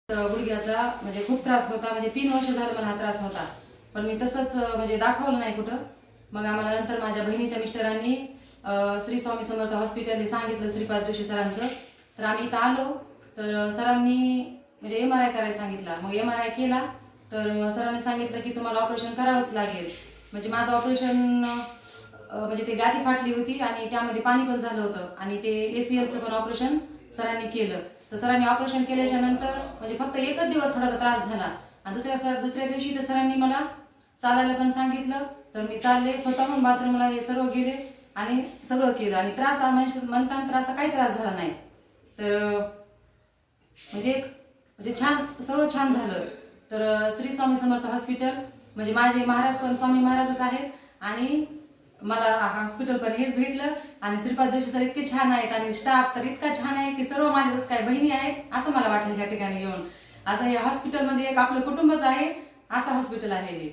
गुडघ्याचा म्हणजे खूप त्रास होता, म्हणजे 3 वर्ष झालं मला हा त्रास होता, पण मी तसंच म्हणजे दाखवलं नाही कुठं. मग आम्हाला नंतर माझ्या बहिणीच्या मिस्टरांनी श्री स्वामी समर्थ हॉस्पिटल हे सांगितलं श्रीपाद जोशी सरांचं. तर आम्ही इथं आलो तर सरांनी म्हणजे MRI करायला सांगितला. मग MRI केला तर सरांनी सांगितलं की तुम्हाला ऑपरेशन करावंच लागेल. म्हणजे माझं ऑपरेशन म्हणजे ते गादी फाटली होती आणि त्यामध्ये पाणी पण झालं होतं आणि ते ACLचं पण ऑपरेशन सरांनी केलं. तर सरांनी ऑपरेशन केल्याच्या नंतर म्हणजे फक्त एकच दिवस थोडासा त्रास झाला आणि दुसऱ्या दिवशी तर सरांनी मला चालायला पण सांगितलं. तर मी चालले, स्वतःहून बाथरूमला हे सर्व गेले आणि सगळं केलं आणि त्रास म्हणताना त्रास काही त्रास झाला नाही. तर म्हणजे छान सर्व छान झालं. तर श्री स्वामी समर्थ हॉस्पिटल म्हणजे माझे महाराज पण स्वामी महाराजच आहेत आणि मला हॉस्पिटल पण हेच भेटलं आणि श्रीपाद जोशी सर इतके छान आहेत आणि स्टाफ तर इतका छान आहे की सर्व माझ्याच काय बहिणी आहेत असं मला वाटलं या ठिकाणी येऊन. असं हे हॉस्पिटल म्हणजे एक आपलं कुटुंबच आहे, असं हॉस्पिटल आहे हे.